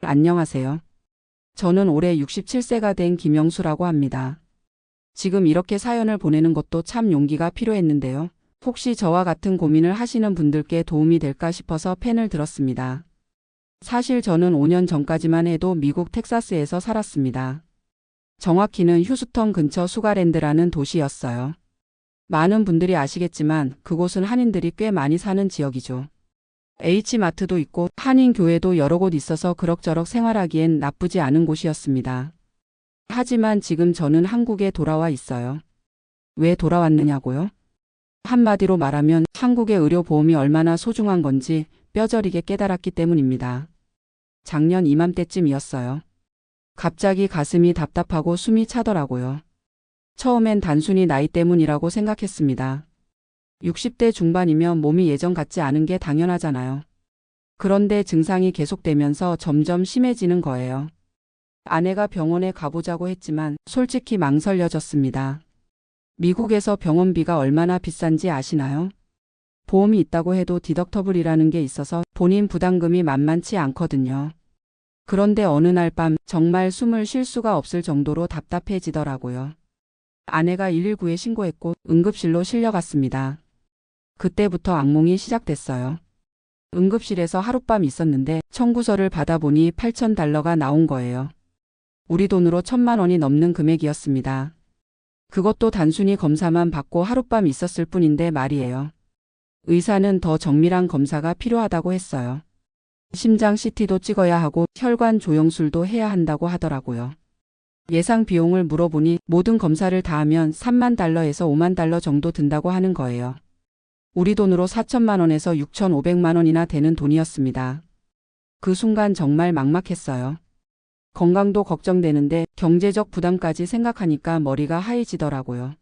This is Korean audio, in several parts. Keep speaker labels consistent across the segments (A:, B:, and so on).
A: 안녕하세요. 저는 올해 67세가 된 김영수라고 합니다. 지금 이렇게 사연을 보내는 것도 참 용기가 필요했는데요. 혹시 저와 같은 고민을 하시는 분들께 도움이 될까 싶어서 펜을 들었습니다. 사실 저는 5년 전까지만 해도 미국 텍사스에서 살았습니다. 정확히는 휴스턴 근처 수가랜드라는 도시였어요. 많은 분들이 아시겠지만 그곳은 한인들이 꽤 많이 사는 지역이죠. H마트도 있고 한인교회도 여러 곳 있어서 그럭저럭 생활하기엔 나쁘지 않은 곳이었습니다. 하지만 지금 저는 한국에 돌아와 있어요. 왜 돌아왔느냐고요? 한마디로 말하면 한국의 의료보험이 얼마나 소중한 건지 뼈저리게 깨달았기 때문입니다. 작년 이맘때쯤이었어요. 갑자기 가슴이 답답하고 숨이 차더라고요. 처음엔 단순히 나이 때문이라고 생각했습니다. 60대 중반이면 몸이 예전 같지 않은 게 당연하잖아요. 그런데 증상이 계속되면서 점점 심해지는 거예요. 아내가 병원에 가보자고 했지만 솔직히 망설여졌습니다. 미국에서 병원비가 얼마나 비싼지 아시나요? 보험이 있다고 해도 디덕터블이라는 게 있어서 본인 부담금이 만만치 않거든요. 그런데 어느 날 밤 정말 숨을 쉴 수가 없을 정도로 답답해지더라고요. 아내가 119에 신고했고 응급실로 실려갔습니다. 그때부터 악몽이 시작됐어요. 응급실에서 하룻밤 있었는데 청구서를 받아보니 $8,000가 나온 거예요. 우리 돈으로 1,000만 원이 넘는 금액이었습니다. 그것도 단순히 검사만 받고 하룻밤 있었을 뿐인데 말이에요. 의사는 더 정밀한 검사가 필요하다고 했어요. 심장 CT도 찍어야 하고 혈관 조영술도 해야 한다고 하더라고요. 예상 비용을 물어보니 모든 검사를 다 하면 $30,000에서 $50,000 정도 든다고 하는 거예요. 우리 돈으로 4천만 원에서 6,500만 원이나 되는 돈이었습니다. 그 순간 정말 막막했어요. 건강도 걱정되는데 경제적 부담까지 생각하니까 머리가 하얘지더라고요.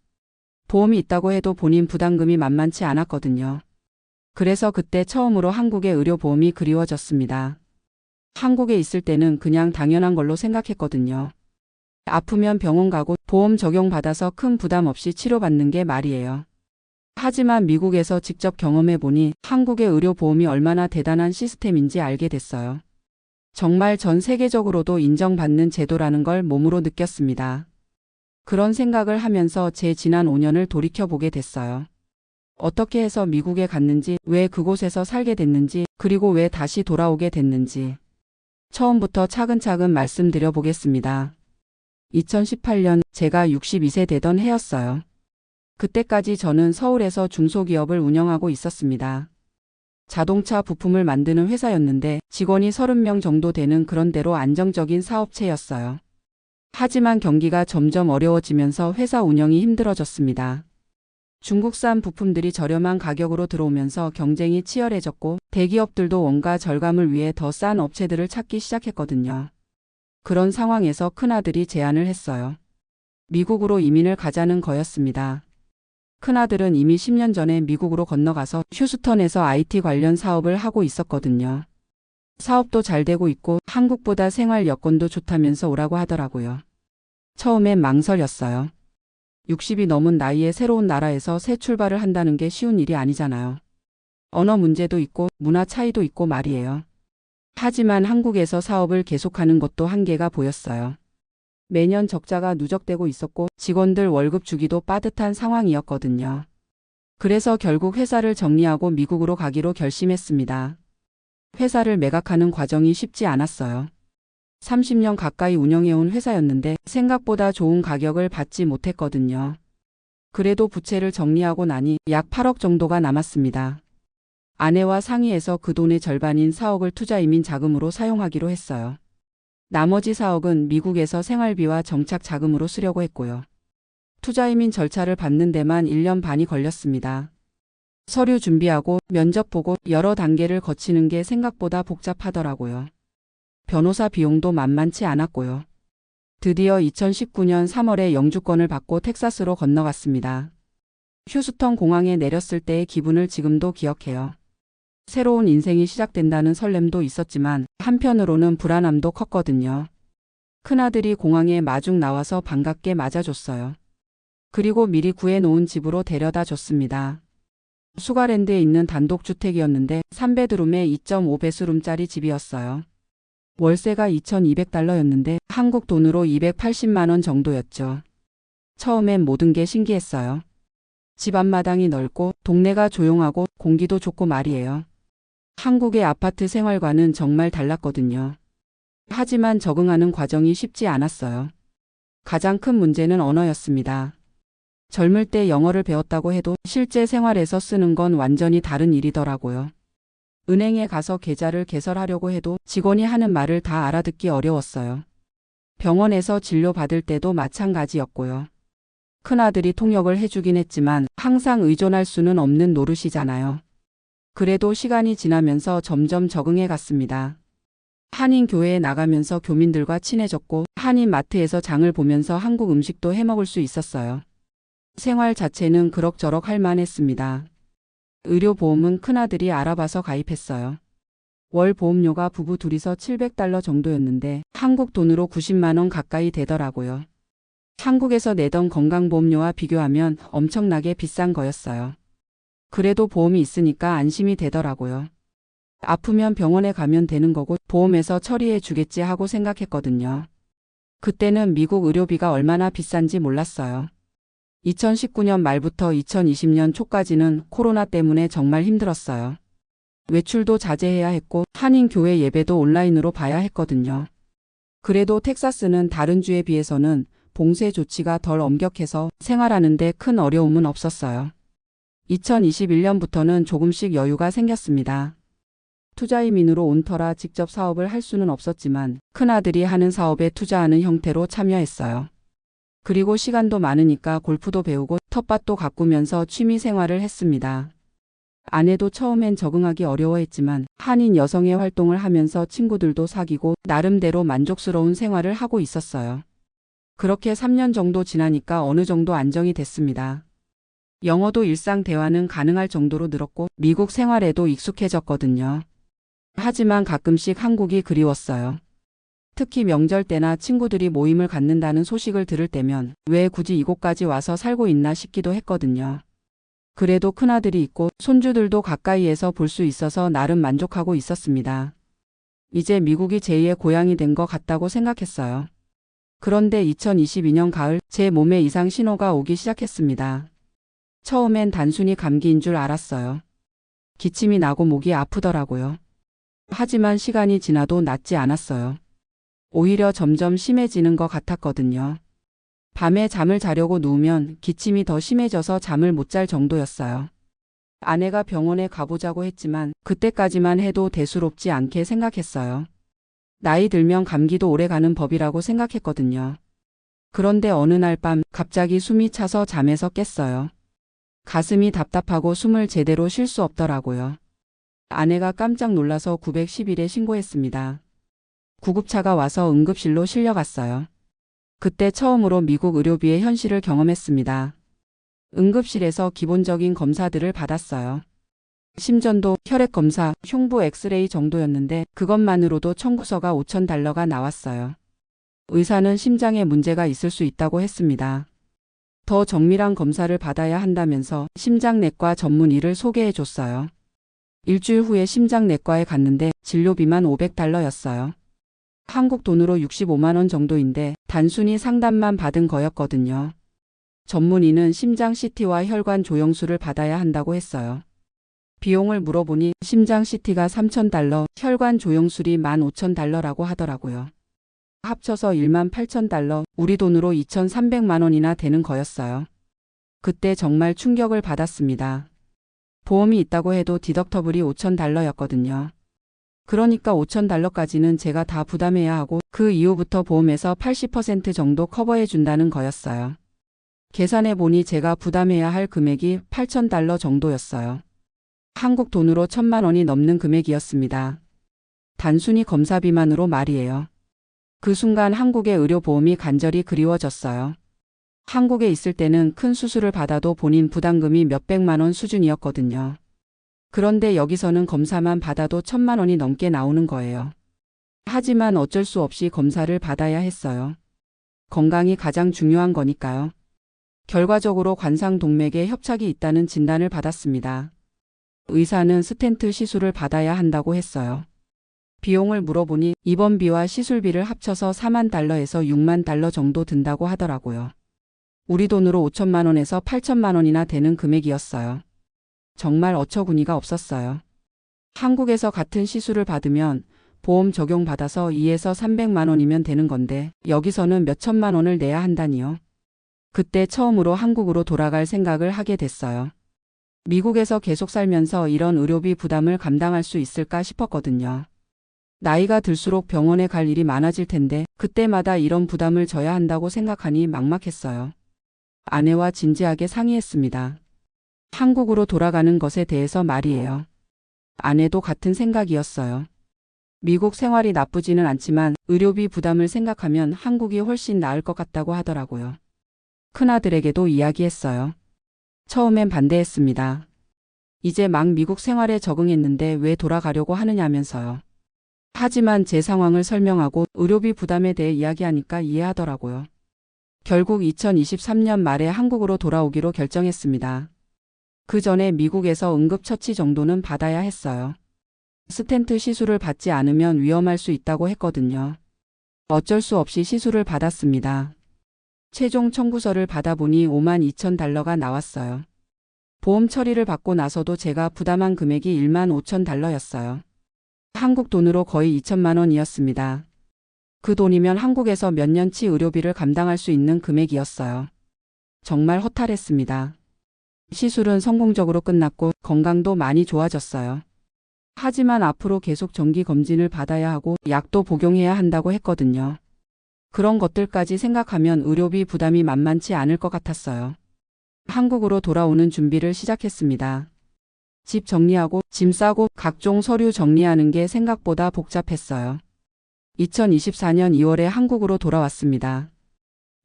A: 보험이 있다고 해도 본인 부담금이 만만치 않았거든요. 그래서 그때 처음으로 한국의 의료보험이 그리워졌습니다. 한국에 있을 때는 그냥 당연한 걸로 생각했거든요. 아프면 병원 가고 보험 적용받아서 큰 부담 없이 치료받는 게 말이에요. 하지만 미국에서 직접 경험해보니 한국의 의료보험이 얼마나 대단한 시스템인지 알게 됐어요. 정말 전 세계적으로도 인정받는 제도라는 걸 몸으로 느꼈습니다. 그런 생각을 하면서 제 지난 5년을 돌이켜보게 됐어요. 어떻게 해서 미국에 갔는지, 왜 그곳에서 살게 됐는지, 그리고 왜 다시 돌아오게 됐는지. 처음부터 차근차근 말씀드려 보겠습니다. 2018년 제가 62세 되던 해였어요. 그때까지 저는 서울에서 중소기업을 운영하고 있었습니다. 자동차 부품을 만드는 회사였는데 직원이 30명 정도 되는 그런대로 안정적인 사업체였어요. 하지만 경기가 점점 어려워지면서 회사 운영이 힘들어졌습니다. 중국산 부품들이 저렴한 가격으로 들어오면서 경쟁이 치열해졌고 대기업들도 원가 절감을 위해 더 싼 업체들을 찾기 시작했거든요. 그런 상황에서 큰아들이 제안을 했어요. 미국으로 이민을 가자는 거였습니다. 큰아들은 이미 10년 전에 미국으로 건너가서 휴스턴에서 IT 관련 사업을 하고 있었거든요. 사업도 잘 되고 있고 한국보다 생활 여건도 좋다면서 오라고 하더라고요. 처음엔 망설였어요. 60이 넘은 나이에 새로운 나라에서 새 출발을 한다는 게 쉬운 일이 아니잖아요. 언어 문제도 있고 문화 차이도 있고 말이에요. 하지만 한국에서 사업을 계속하는 것도 한계가 보였어요. 매년 적자가 누적되고 있었고 직원들 월급 주기도 빠듯한 상황이었거든요. 그래서 결국 회사를 정리하고 미국으로 가기로 결심했습니다. 회사를 매각하는 과정이 쉽지 않았어요. 30년 가까이 운영해온 회사였는데 생각보다 좋은 가격을 받지 못했거든요. 그래도 부채를 정리하고 나니 약 8억 정도가 남았습니다. 아내와 상의해서 그 돈의 절반인 4억을 투자이민 자금으로 사용하기로 했어요. 나머지 4억은 미국에서 생활비와 정착 자금으로 쓰려고 했고요. 투자이민 절차를 받는 데만 1년 반이 걸렸습니다. 서류 준비하고 면접 보고 여러 단계를 거치는 게 생각보다 복잡하더라고요. 변호사 비용도 만만치 않았고요. 드디어 2019년 3월에 영주권을 받고 텍사스로 건너갔습니다. 휴스턴 공항에 내렸을 때의 기분을 지금도 기억해요. 새로운 인생이 시작된다는 설렘도 있었지만 한편으로는 불안함도 컸거든요. 큰아들이 공항에 마중 나와서 반갑게 맞아줬어요. 그리고 미리 구해놓은 집으로 데려다 줬습니다. 수가랜드에 있는 단독주택이었는데 3베드룸에 2.5베드룸짜리 집이었어요. 월세가 2,200달러였는데 한국 돈으로 280만 원 정도였죠. 처음엔 모든 게 신기했어요. 집 앞마당이 넓고 동네가 조용하고 공기도 좋고 말이에요. 한국의 아파트 생활과는 정말 달랐거든요. 하지만 적응하는 과정이 쉽지 않았어요. 가장 큰 문제는 언어였습니다. 젊을 때 영어를 배웠다고 해도 실제 생활에서 쓰는 건 완전히 다른 일이더라고요. 은행에 가서 계좌를 개설하려고 해도 직원이 하는 말을 다 알아듣기 어려웠어요. 병원에서 진료받을 때도 마찬가지였고요. 큰아들이 통역을 해주긴 했지만 항상 의존할 수는 없는 노릇이잖아요. 그래도 시간이 지나면서 점점 적응해 갔습니다. 한인교회에 나가면서 교민들과 친해졌고 한인마트에서 장을 보면서 한국 음식도 해먹을 수 있었어요. 생활 자체는 그럭저럭 할 만했습니다. 의료보험은 큰아들이 알아봐서 가입했어요. 월 보험료가 부부 둘이서 700달러 정도였는데 한국 돈으로 90만 원 가까이 되더라고요. 한국에서 내던 건강보험료와 비교하면 엄청나게 비싼 거였어요. 그래도 보험이 있으니까 안심이 되더라고요. 아프면 병원에 가면 되는 거고 보험에서 처리해 주겠지 하고 생각했거든요. 그때는 미국 의료비가 얼마나 비싼지 몰랐어요. 2019년 말부터 2020년 초까지는 코로나 때문에 정말 힘들었어요. 외출도 자제해야 했고 한인교회 예배도 온라인으로 봐야 했거든요. 그래도 텍사스는 다른 주에 비해서는 봉쇄 조치가 덜 엄격해서 생활하는 데 큰 어려움은 없었어요. 2021년부터는 조금씩 여유가 생겼습니다. 투자이민으로 온 터라 직접 사업을 할 수는 없었지만 큰아들이 하는 사업에 투자하는 형태로 참여했어요. 그리고 시간도 많으니까 골프도 배우고 텃밭도 가꾸면서 취미 생활을 했습니다. 아내도 처음엔 적응하기 어려워했지만 한인 여성의 활동을 하면서 친구들도 사귀고 나름대로 만족스러운 생활을 하고 있었어요. 그렇게 3년 정도 지나니까 어느 정도 안정이 됐습니다. 영어도 일상 대화는 가능할 정도로 늘었고 미국 생활에도 익숙해졌거든요. 하지만 가끔씩 한국이 그리웠어요. 특히 명절 때나 친구들이 모임을 갖는다는 소식을 들을 때면 왜 굳이 이곳까지 와서 살고 있나 싶기도 했거든요. 그래도 큰아들이 있고 손주들도 가까이에서 볼 수 있어서 나름 만족하고 있었습니다. 이제 미국이 제2의 고향이 된 것 같다고 생각했어요. 그런데 2022년 가을 제 몸에 이상 신호가 오기 시작했습니다. 처음엔 단순히 감기인 줄 알았어요. 기침이 나고 목이 아프더라고요. 하지만 시간이 지나도 낫지 않았어요. 오히려 점점 심해지는 것 같았거든요. 밤에 잠을 자려고 누우면 기침이 더 심해져서 잠을 못 잘 정도였어요. 아내가 병원에 가보자고 했지만 그때까지만 해도 대수롭지 않게 생각했어요. 나이 들면 감기도 오래 가는 법이라고 생각했거든요. 그런데 어느 날 밤 갑자기 숨이 차서 잠에서 깼어요. 가슴이 답답하고 숨을 제대로 쉴 수 없더라고요. 아내가 깜짝 놀라서 911에 신고했습니다. 구급차가 와서 응급실로 실려갔어요. 그때 처음으로 미국 의료비의 현실을 경험했습니다. 응급실에서 기본적인 검사들을 받았어요. 심전도, 혈액검사, 흉부 엑스레이 정도였는데 그것만으로도 청구서가 5,000달러가 나왔어요. 의사는 심장에 문제가 있을 수 있다고 했습니다. 더 정밀한 검사를 받아야 한다면서 심장내과 전문의를 소개해 줬어요. 일주일 후에 심장내과에 갔는데 진료비만 500달러였어요. 한국 돈으로 65만 원 정도인데 단순히 상담만 받은 거였거든요. 전문의는 심장 CT와 혈관 조영술을 받아야 한다고 했어요. 비용을 물어보니 심장 CT가 3,000달러, 혈관 조영술이 15,000달러라고 하더라고요. 합쳐서 18,000달러, 우리 돈으로 2,300만 원이나 되는 거였어요. 그때 정말 충격을 받았습니다. 보험이 있다고 해도 디덕터블이 5,000달러였거든요. 그러니까 5,000달러까지는 제가 다 부담해야 하고 그 이후부터 보험에서 80% 정도 커버해 준다는 거였어요. 계산해 보니 제가 부담해야 할 금액이 8,000달러 정도였어요. 한국 돈으로 1,000만 원이 넘는 금액이었습니다. 단순히 검사비만으로 말이에요. 그 순간 한국의 의료보험이 간절히 그리워졌어요. 한국에 있을 때는 큰 수술을 받아도 본인 부담금이 몇백만 원 수준이었거든요. 그런데 여기서는 검사만 받아도 1,000만 원이 넘게 나오는 거예요. 하지만 어쩔 수 없이 검사를 받아야 했어요. 건강이 가장 중요한 거니까요. 결과적으로 관상동맥에 협착이 있다는 진단을 받았습니다. 의사는 스텐트 시술을 받아야 한다고 했어요. 비용을 물어보니 입원비와 시술비를 합쳐서 4만 달러에서 6만 달러 정도 든다고 하더라고요. 우리 돈으로 5천만 원에서 8천만 원이나 되는 금액이었어요. 정말 어처구니가 없었어요. 한국에서 같은 시술을 받으면 보험 적용받아서 2에서 300만 원이면 되는 건데 여기서는 몇 천만 원을 내야 한다니요. 그때 처음으로 한국으로 돌아갈 생각을 하게 됐어요. 미국에서 계속 살면서 이런 의료비 부담을 감당할 수 있을까 싶었거든요. 나이가 들수록 병원에 갈 일이 많아질 텐데 그때마다 이런 부담을 져야 한다고 생각하니 막막했어요. 아내와 진지하게 상의했습니다. 한국으로 돌아가는 것에 대해서 말이에요. 아내도 같은 생각이었어요. 미국 생활이 나쁘지는 않지만 의료비 부담을 생각하면 한국이 훨씬 나을 것 같다고 하더라고요. 큰아들에게도 이야기했어요. 처음엔 반대했습니다. 이제 막 미국 생활에 적응했는데 왜 돌아가려고 하느냐면서요. 하지만 제 상황을 설명하고 의료비 부담에 대해 이야기하니까 이해하더라고요. 결국 2023년 말에 한국으로 돌아오기로 결정했습니다. 그 전에 미국에서 응급처치 정도는 받아야 했어요. 스텐트 시술을 받지 않으면 위험할 수 있다고 했거든요. 어쩔 수 없이 시술을 받았습니다. 최종 청구서를 받아보니 5만 2천 달러가 나왔어요. 보험 처리를 받고 나서도 제가 부담한 금액이 1만 5천 달러였어요. 한국 돈으로 거의 2천만 원이었습니다. 그 돈이면 한국에서 몇 년치 의료비를 감당할 수 있는 금액이었어요. 정말 허탈했습니다. 시술은 성공적으로 끝났고 건강도 많이 좋아졌어요. 하지만 앞으로 계속 정기 검진을 받아야 하고 약도 복용해야 한다고 했거든요. 그런 것들까지 생각하면 의료비 부담이 만만치 않을 것 같았어요. 한국으로 돌아오는 준비를 시작했습니다. 집 정리하고 짐 싸고 각종 서류 정리하는 게 생각보다 복잡했어요. 2024년 2월에 한국으로 돌아왔습니다.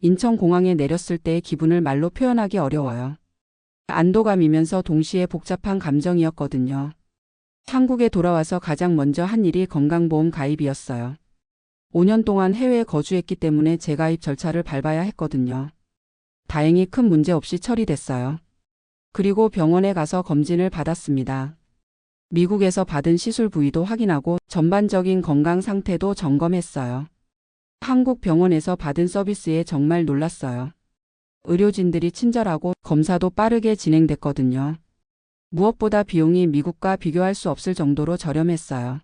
A: 인천공항에 내렸을 때의 기분을 말로 표현하기 어려워요. 안도감이면서 동시에 복잡한 감정이었거든요. 한국에 돌아와서 가장 먼저 한 일이 건강보험 가입이었어요. 5년 동안 해외에 거주했기 때문에 재가입 절차를 밟아야 했거든요. 다행히 큰 문제 없이 처리됐어요. 그리고 병원에 가서 검진을 받았습니다. 미국에서 받은 시술 부위도 확인하고 전반적인 건강 상태도 점검했어요. 한국 병원에서 받은 서비스에 정말 놀랐어요. 의료진들이 친절하고 검사도 빠르게 진행됐거든요. 무엇보다 비용이 미국과 비교할 수 없을 정도로 저렴했어요.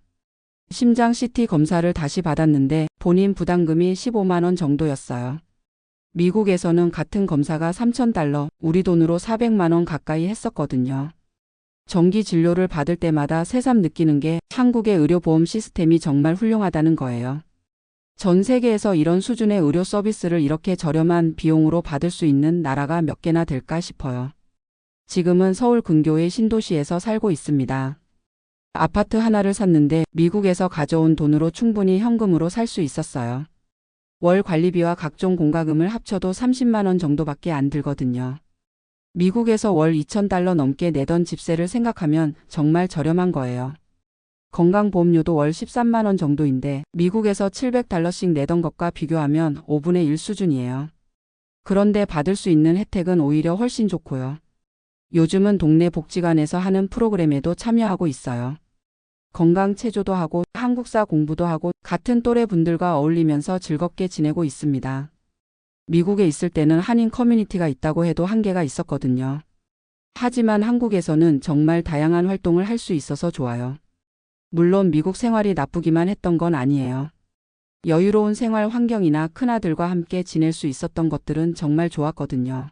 A: 심장 CT 검사를 다시 받았는데 본인 부담금이 15만 원 정도였어요. 미국에서는 같은 검사가 3,000달러, 우리 돈으로 400만 원 가까이 했었거든요. 정기 진료를 받을 때마다 새삼 느끼는 게 한국의 의료보험 시스템이 정말 훌륭하다는 거예요. 전 세계에서 이런 수준의 의료 서비스를 이렇게 저렴한 비용으로 받을 수 있는 나라가 몇 개나 될까 싶어요. 지금은 서울 근교의 신도시에서 살고 있습니다. 아파트 하나를 샀는데 미국에서 가져온 돈으로 충분히 현금으로 살 수 있었어요. 월 관리비와 각종 공과금을 합쳐도 30만 원 정도밖에 안 들거든요. 미국에서 월 2,000달러 넘게 내던 집세를 생각하면 정말 저렴한 거예요. 건강보험료도 월 13만 원 정도인데 미국에서 700달러씩 내던 것과 비교하면 5분의 1 수준이에요. 그런데 받을 수 있는 혜택은 오히려 훨씬 좋고요. 요즘은 동네 복지관에서 하는 프로그램에도 참여하고 있어요. 건강 체조도 하고 한국사 공부도 하고 같은 또래 분들과 어울리면서 즐겁게 지내고 있습니다. 미국에 있을 때는 한인 커뮤니티가 있다고 해도 한계가 있었거든요. 하지만 한국에서는 정말 다양한 활동을 할 수 있어서 좋아요. 물론 미국 생활이 나쁘기만 했던 건 아니에요. 여유로운 생활 환경이나 큰아들과 함께 지낼 수 있었던 것들은 정말 좋았거든요.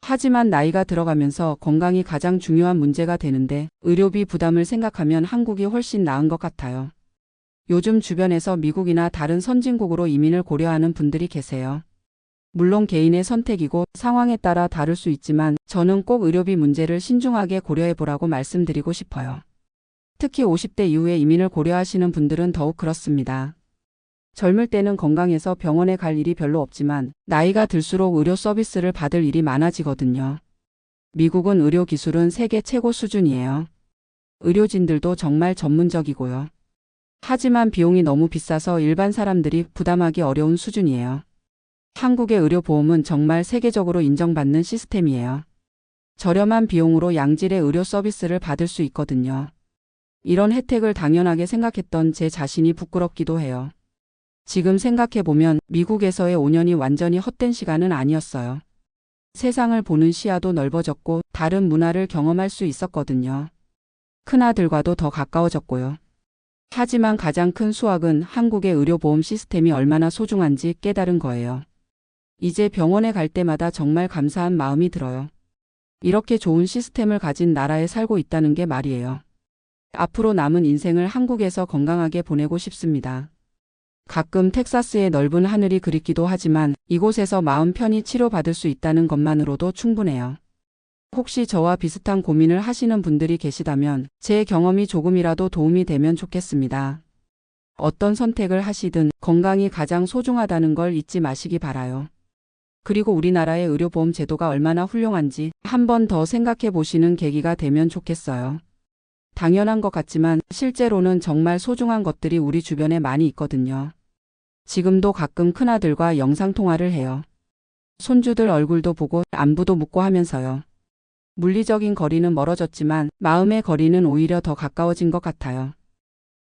A: 하지만 나이가 들어가면서 건강이 가장 중요한 문제가 되는데 의료비 부담을 생각하면 한국이 훨씬 나은 것 같아요. 요즘 주변에서 미국이나 다른 선진국으로 이민을 고려하는 분들이 계세요. 물론 개인의 선택이고 상황에 따라 다를 수 있지만 저는 꼭 의료비 문제를 신중하게 고려해보라고 말씀드리고 싶어요. 특히 50대 이후에 이민을 고려하시는 분들은 더욱 그렇습니다. 젊을 때는 건강해서 병원에 갈 일이 별로 없지만 나이가 들수록 의료 서비스를 받을 일이 많아지거든요. 미국은 의료 기술은 세계 최고 수준이에요. 의료진들도 정말 전문적이고요. 하지만 비용이 너무 비싸서 일반 사람들이 부담하기 어려운 수준이에요. 한국의 의료보험은 정말 세계적으로 인정받는 시스템이에요. 저렴한 비용으로 양질의 의료 서비스를 받을 수 있거든요. 이런 혜택을 당연하게 생각했던 제 자신이 부끄럽기도 해요. 지금 생각해보면 미국에서의 5년이 완전히 헛된 시간은 아니었어요. 세상을 보는 시야도 넓어졌고 다른 문화를 경험할 수 있었거든요. 큰아들과도 더 가까워졌고요. 하지만 가장 큰 수확은 한국의 의료보험 시스템이 얼마나 소중한지 깨달은 거예요. 이제 병원에 갈 때마다 정말 감사한 마음이 들어요. 이렇게 좋은 시스템을 가진 나라에 살고 있다는 게 말이에요. 앞으로 남은 인생을 한국에서 건강하게 보내고 싶습니다. 가끔 텍사스의 넓은 하늘이 그립기도 하지만 이곳에서 마음 편히 치료받을 수 있다는 것만으로도 충분해요. 혹시 저와 비슷한 고민을 하시는 분들이 계시다면 제 경험이 조금이라도 도움이 되면 좋겠습니다. 어떤 선택을 하시든 건강이 가장 소중하다는 걸 잊지 마시기 바라요. 그리고 우리나라의 의료보험 제도가 얼마나 훌륭한지 한 번 더 생각해 보시는 계기가 되면 좋겠어요. 당연한 것 같지만 실제로는 정말 소중한 것들이 우리 주변에 많이 있거든요. 지금도 가끔 큰아들과 영상통화를 해요. 손주들 얼굴도 보고 안부도 묻고 하면서요. 물리적인 거리는 멀어졌지만 마음의 거리는 오히려 더 가까워진 것 같아요.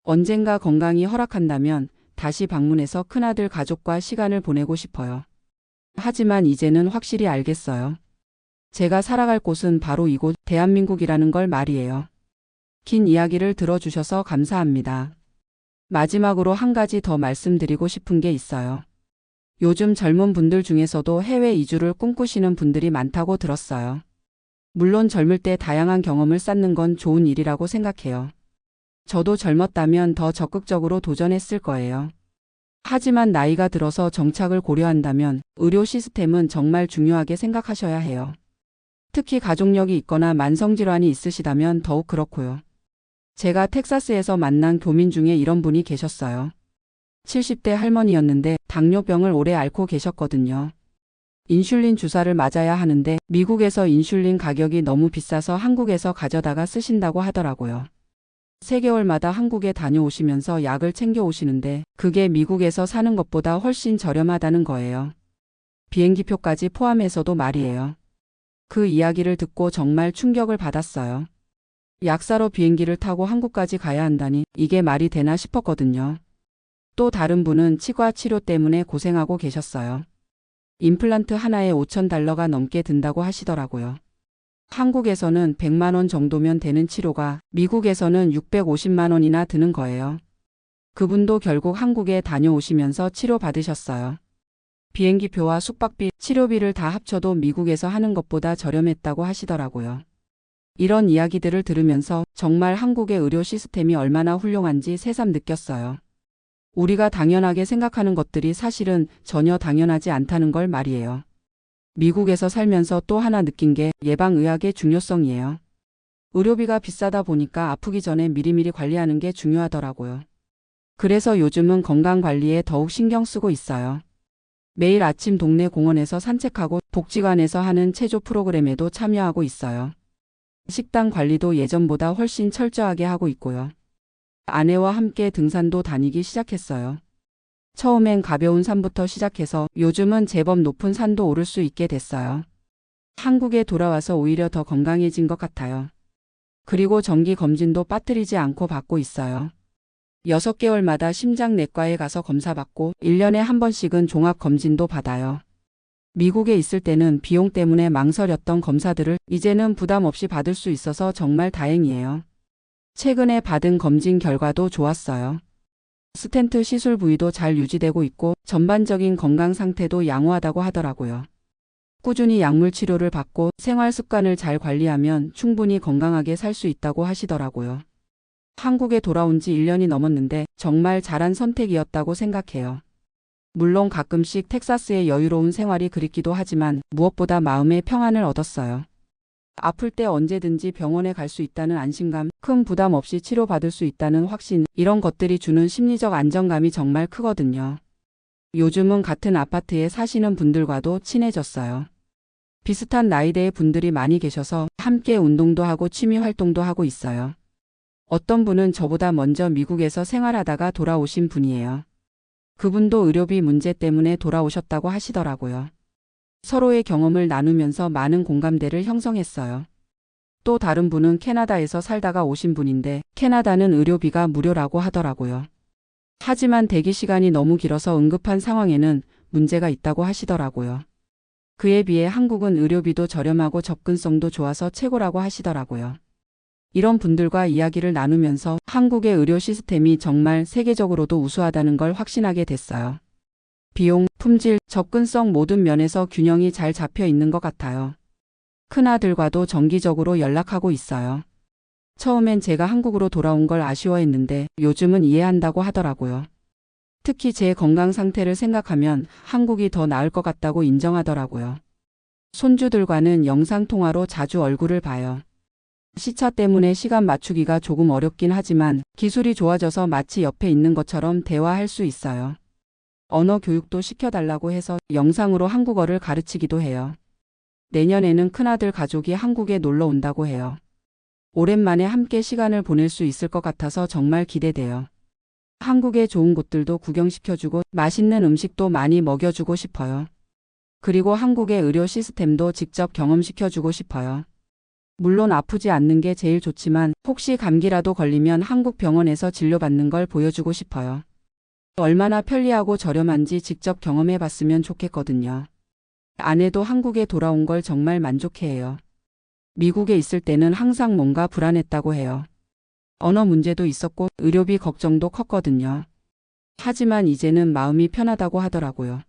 A: 언젠가 건강이 허락한다면 다시 방문해서 큰아들 가족과 시간을 보내고 싶어요. 하지만 이제는 확실히 알겠어요. 제가 살아갈 곳은 바로 이곳 대한민국이라는 걸 말이에요. 긴 이야기를 들어주셔서 감사합니다. 마지막으로 한 가지 더 말씀드리고 싶은 게 있어요. 요즘 젊은 분들 중에서도 해외 이주를 꿈꾸시는 분들이 많다고 들었어요. 물론 젊을 때 다양한 경험을 쌓는 건 좋은 일이라고 생각해요. 저도 젊었다면 더 적극적으로 도전했을 거예요. 하지만 나이가 들어서 정착을 고려한다면 의료 시스템은 정말 중요하게 생각하셔야 해요. 특히 가족력이 있거나 만성질환이 있으시다면 더욱 그렇고요. 제가 텍사스에서 만난 교민 중에 이런 분이 계셨어요. 70대 할머니였는데 당뇨병을 오래 앓고 계셨거든요. 인슐린 주사를 맞아야 하는데 미국에서 인슐린 가격이 너무 비싸서 한국에서 가져다가 쓰신다고 하더라고요. 3개월마다 한국에 다녀오시면서 약을 챙겨 오시는데 그게 미국에서 사는 것보다 훨씬 저렴하다는 거예요. 비행기표까지 포함해서도 말이에요. 그 이야기를 듣고 정말 충격을 받았어요. 약 사러 비행기를 타고 한국까지 가야 한다니 이게 말이 되나 싶었거든요. 또 다른 분은 치과 치료 때문에 고생하고 계셨어요. 임플란트 하나에 $5,000가 넘게 든다고 하시더라고요. 한국에서는 100만 원 정도면 되는 치료가 미국에서는 650만 원이나 드는 거예요. 그분도 결국 한국에 다녀오시면서 치료받으셨어요. 비행기표와 숙박비, 치료비를 다 합쳐도 미국에서 하는 것보다 저렴했다고 하시더라고요. 이런 이야기들을 들으면서 정말 한국의 의료 시스템이 얼마나 훌륭한지 새삼 느꼈어요. 우리가 당연하게 생각하는 것들이 사실은 전혀 당연하지 않다는 걸 말이에요. 미국에서 살면서 또 하나 느낀 게 예방의학의 중요성이에요. 의료비가 비싸다 보니까 아프기 전에 미리미리 관리하는 게 중요하더라고요. 그래서 요즘은 건강관리에 더욱 신경 쓰고 있어요. 매일 아침 동네 공원에서 산책하고 복지관에서 하는 체조 프로그램에도 참여하고 있어요. 식단 관리도 예전보다 훨씬 철저하게 하고 있고요. 아내와 함께 등산도 다니기 시작했어요. 처음엔 가벼운 산부터 시작해서 요즘은 제법 높은 산도 오를 수 있게 됐어요. 한국에 돌아와서 오히려 더 건강해진 것 같아요. 그리고 정기 검진도 빠뜨리지 않고 받고 있어요. 6개월마다 심장내과에 가서 검사받고 1년에 한 번씩은 종합검진도 받아요. 미국에 있을 때는 비용 때문에 망설였던 검사들을 이제는 부담 없이 받을 수 있어서 정말 다행이에요. 최근에 받은 검진 결과도 좋았어요. 스텐트 시술 부위도 잘 유지되고 있고 전반적인 건강 상태도 양호하다고 하더라고요. 꾸준히 약물 치료를 받고 생활 습관을 잘 관리하면 충분히 건강하게 살 수 있다고 하시더라고요. 한국에 돌아온 지 1년이 넘었는데 정말 잘한 선택이었다고 생각해요. 물론 가끔씩 텍사스의 여유로운 생활이 그립기도 하지만 무엇보다 마음의 평안을 얻었어요. 아플 때 언제든지 병원에 갈 수 있다는 안심감, 큰 부담 없이 치료받을 수 있다는 확신, 이런 것들이 주는 심리적 안정감이 정말 크거든요. 요즘은 같은 아파트에 사시는 분들과도 친해졌어요. 비슷한 나이대의 분들이 많이 계셔서 함께 운동도 하고 취미 활동도 하고 있어요. 어떤 분은 저보다 먼저 미국에서 생활하다가 돌아오신 분이에요. 그분도 의료비 문제 때문에 돌아오셨다고 하시더라고요. 서로의 경험을 나누면서 많은 공감대를 형성했어요. 또 다른 분은 캐나다에서 살다가 오신 분인데 캐나다는 의료비가 무료라고 하더라고요. 하지만 대기 시간이 너무 길어서 응급한 상황에는 문제가 있다고 하시더라고요. 그에 비해 한국은 의료비도 저렴하고 접근성도 좋아서 최고라고 하시더라고요. 이런 분들과 이야기를 나누면서 한국의 의료 시스템이 정말 세계적으로도 우수하다는 걸 확신하게 됐어요. 비용, 품질, 접근성 모든 면에서 균형이 잘 잡혀 있는 것 같아요. 큰아들과도 정기적으로 연락하고 있어요. 처음엔 제가 한국으로 돌아온 걸 아쉬워했는데 요즘은 이해한다고 하더라고요. 특히 제 건강 상태를 생각하면 한국이 더 나을 것 같다고 인정하더라고요. 손주들과는 영상통화로 자주 얼굴을 봐요. 시차 때문에 시간 맞추기가 조금 어렵긴 하지만 기술이 좋아져서 마치 옆에 있는 것처럼 대화할 수 있어요. 언어 교육도 시켜달라고 해서 영상으로 한국어를 가르치기도 해요. 내년에는 큰아들 가족이 한국에 놀러 온다고 해요. 오랜만에 함께 시간을 보낼 수 있을 것 같아서 정말 기대돼요. 한국의 좋은 곳들도 구경시켜주고 맛있는 음식도 많이 먹여주고 싶어요. 그리고 한국의 의료 시스템도 직접 경험시켜주고 싶어요. 물론 아프지 않는 게 제일 좋지만 혹시 감기라도 걸리면 한국 병원에서 진료받는 걸 보여주고 싶어요. 얼마나 편리하고 저렴한지 직접 경험해 봤으면 좋겠거든요. 아내도 한국에 돌아온 걸 정말 만족해해요. 미국에 있을 때는 항상 뭔가 불안했다고 해요. 언어 문제도 있었고 의료비 걱정도 컸거든요. 하지만 이제는 마음이 편하다고 하더라고요.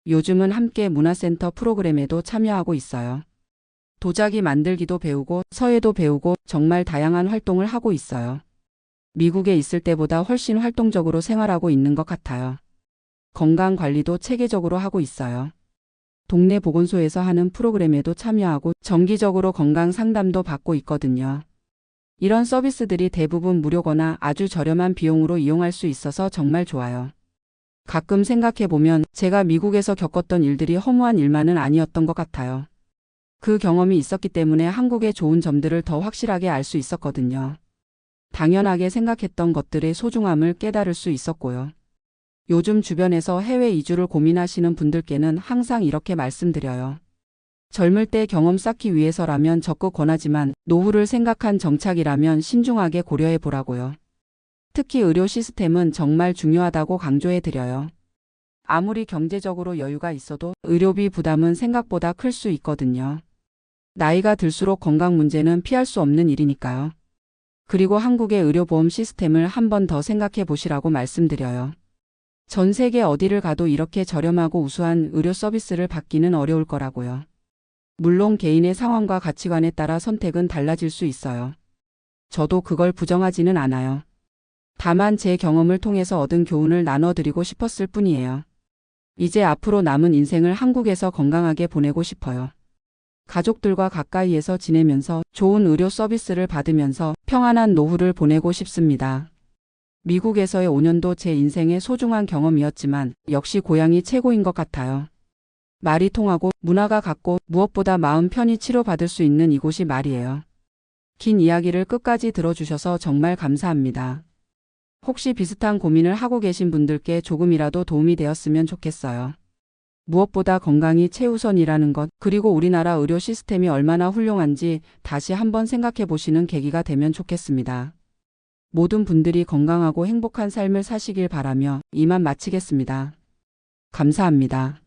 A: 요즘은 함께 문화센터 프로그램에도 참여하고 있어요. 도자기 만들기도 배우고 서예도 배우고 정말 다양한 활동을 하고 있어요. 미국에 있을 때보다 훨씬 활동적으로 생활하고 있는 것 같아요. 건강 관리도 체계적으로 하고 있어요. 동네 보건소에서 하는 프로그램에도 참여하고 정기적으로 건강 상담도 받고 있거든요. 이런 서비스들이 대부분 무료거나 아주 저렴한 비용으로 이용할 수 있어서 정말 좋아요. 가끔 생각해보면 제가 미국에서 겪었던 일들이 허무한 일만은 아니었던 것 같아요. 그 경험이 있었기 때문에 한국의 좋은 점들을 더 확실하게 알 수 있었거든요. 당연하게 생각했던 것들의 소중함을 깨달을 수 있었고요. 요즘 주변에서 해외 이주를 고민하시는 분들께는 항상 이렇게 말씀드려요. 젊을 때 경험 쌓기 위해서라면 적극 권하지만 노후를 생각한 정착이라면 신중하게 고려해 보라고요. 특히 의료 시스템은 정말 중요하다고 강조해 드려요. 아무리 경제적으로 여유가 있어도 의료비 부담은 생각보다 클 수 있거든요. 나이가 들수록 건강 문제는 피할 수 없는 일이니까요. 그리고 한국의 의료보험 시스템을 한 번 더 생각해 보시라고 말씀드려요. 전 세계 어디를 가도 이렇게 저렴하고 우수한 의료 서비스를 받기는 어려울 거라고요. 물론 개인의 상황과 가치관에 따라 선택은 달라질 수 있어요. 저도 그걸 부정하지는 않아요. 다만 제 경험을 통해서 얻은 교훈을 나눠드리고 싶었을 뿐이에요. 이제 앞으로 남은 인생을 한국에서 건강하게 보내고 싶어요. 가족들과 가까이에서 지내면서 좋은 의료 서비스를 받으면서 평안한 노후를 보내고 싶습니다. 미국에서의 5년도 제 인생의 소중한 경험이었지만 역시 고향이 최고인 것 같아요. 말이 통하고 문화가 같고 무엇보다 마음 편히 치료받을 수 있는 이곳이 말이에요. 긴 이야기를 끝까지 들어주셔서 정말 감사합니다. 혹시 비슷한 고민을 하고 계신 분들께 조금이라도 도움이 되었으면 좋겠어요. 무엇보다 건강이 최우선이라는 것, 그리고 우리나라 의료 시스템이 얼마나 훌륭한지 다시 한번 생각해 보시는 계기가 되면 좋겠습니다. 모든 분들이 건강하고 행복한 삶을 사시길 바라며 이만 마치겠습니다. 감사합니다.